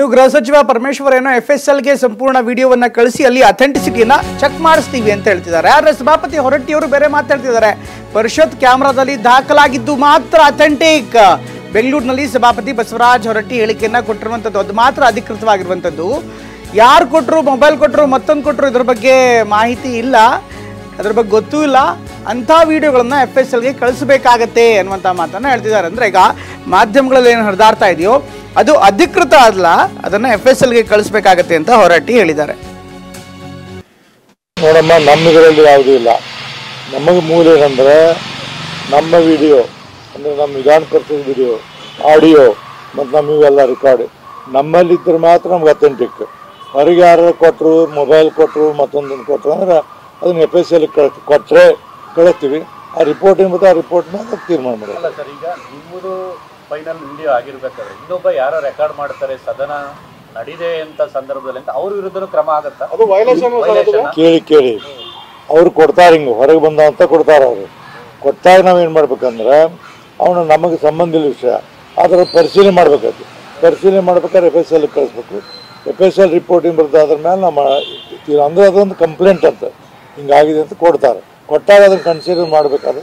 ನೀವು ಗೃಹ ಸಚಿವ ಪರಮೇಶ್ವರ್ ಏನೋ FSLಗೆ ಸಂಪೂರ್ಣ ವಿಡಿಯೋವನ್ನ ಕಳಿಸಿ ಅಲ್ಲಿ ಅಥೆಂಟಿಸಿಟಿನ ಚೆಕ್ ಮಾಡಿಸ್ತೀವಿ ಅಂತ ಹೇಳ್ತಿದ್ದಾರೆ. ಆದರೆ ಸಭಾಪತಿ ಹೊರಟ್ಟಿಯವರು ಬೇರೆ ಮಾತಾಡ್ತಿದ್ದಾರೆ. ಪರಿಷತ್ ಕ್ಯಾಮೆರಾದಲ್ಲಿ ದಾಖಲಾಗಿದ್ದು ಮಾತ್ರ ಅಥೆಂಟಿಕ್. ಬೆಂಗಳೂರಿನಲ್ಲಿ ಸಭಾಪತಿ ಬಸವರಾಜ ಹೊರಟ್ಟಿ ಹೇಳಿಕೆಯನ್ನ ಕೊಟ್ಟಿರುವಂಥದ್ದು ಅದು ಮಾತ್ರ ಅಧಿಕೃತವಾಗಿರುವಂಥದ್ದು. ಯಾರು ಕೊಟ್ಟರು, ಮೊಬೈಲ್ ಕೊಟ್ಟರು, ಮತ್ತೊಂದು ಕೊಟ್ಟರು, ಇದ್ರ ಬಗ್ಗೆ ಮಾಹಿತಿ ಇಲ್ಲ, ಅದ್ರ ಬಗ್ಗೆ ಗೊತ್ತೂ ಇಲ್ಲ. ಅಂಥ ವಿಡಿಯೋಗಳನ್ನ FSLಗೆ ಕಳಿಸಬೇಕಾಗತ್ತೆ ಅನ್ನುವಂಥ ಮಾತನ್ನು ಹೇಳ್ತಿದ್ದಾರೆ. ಅಂದರೆ ಈಗ ಮಾಧ್ಯಮಗಳಲ್ಲಿ ಏನು ಹರಿದಾಡ್ತಾ ಇದೆಯೋ ಅದು ಅಧಿಕೃತ ಅಲ್ಲ, ಅದನ್ನು FSLಗೆ ಕಳಿಸಬೇಕಾಗತ್ತೆ ಅಂತ ಹೊರಟ್ಟಿ ಹೇಳಿದ್ದಾರೆ. ನೋಡಮ್ಮ, ನಮ್ಮದರಲ್ಲಿ ಯಾವುದೂ ಇಲ್ಲ. ನಮಗೆ ಮೂಲ ಏನಂದರೆ ನಮ್ಮ ವಿಡಿಯೋ ಅಂದರೆ ನಮ್ಮ ವಿಧಾನ ಪರಿಷತ್ ವಿಡಿಯೋ, ಆಡಿಯೋ ಮತ್ತು ನಮಗೆಲ್ಲ ರೆಕಾರ್ಡ್ ನಮ್ಮಲ್ಲಿದ್ದರೆ ಮಾತ್ರ ನಮ್ಗೆ ಅಥೆಂಟಿಕ್. ಹೊರಗೆ ಯಾರು ಕೊಟ್ಟರು, ಮೊಬೈಲ್ ಕೊಟ್ಟರು, ಮತ್ತೊಂದನ್ನು ಕೊಟ್ಟರು ಅಂದ್ರೆ ಅದನ್ನು FSL ಕೊಟ್ಟರೆ ಕಳಿಸ್ತೀವಿ. ಆ ರಿಪೋರ್ಟ್ ಏನ್ಬೋದು ಆ ರಿಪೋರ್ಟ್ ಮೇಲೆ ತೀರ್ಮಾನ ಮಾಡೋಲ್ಲ ಸರ್. ಈಗ ನಿಮ್ಮದು ಫೈನಲ್ ವಿಡಿಯೋ ಆಗಿರ್ಬೇಕಾದ್ರೆ ಇನ್ನೊಬ್ಬ ಯಾರೋ ರೆಕಾರ್ಡ್ ಮಾಡ್ತಾರೆ ಸದನ ನಡೀದೆ ಅಂತ ಸಂದರ್ಭದಲ್ಲಿ ಅಂತ ಅವ್ರ ವಿರುದ್ಧ ಕ್ರಮ ಆಗುತ್ತಾ? ಅದು ಕೇಳಿ ಅವ್ರು ಕೊಡ್ತಾರೆ, ಹಿಂಗೆ ಹೊರಗೆ ಬಂದ ಅಂತ ಕೊಡ್ತಾರೆ. ಅವರು ಕೊಟ್ಟಾಗ ನಾವೇನು ಮಾಡ್ಬೇಕಂದ್ರೆ ಅವನು ನಮಗೆ ಸಂಬಂಧ ಇಲ್ಲ ವಿಷಯ, ಅದರ ಪರಿಶೀಲನೆ ಮಾಡ್ಬೇಕಾಯ್ತು. ಪರಿಶೀಲನೆ ಮಾಡ್ಬೇಕಾದ್ರೆ FSL ಕಳಿಸ್ಬೇಕು. FSL ರಿಪೋರ್ಟ್ ಏನು ಬರ್ತದೆ ಅದ್ರ ಮೇಲೆ ನಮ್ಮ ಅಂದರೆ ಅದೊಂದು ಕಂಪ್ಲೇಂಟ್ ಅಂತ ಹಿಂಗಾಗಿದೆ ಅಂತ ಕೊಡ್ತಾರೆ. ಕೊಟ್ಟಾಗ ಅದನ್ನು ಕನ್ಸಿಡರ್ ಮಾಡಬೇಕಾದ್ರೆ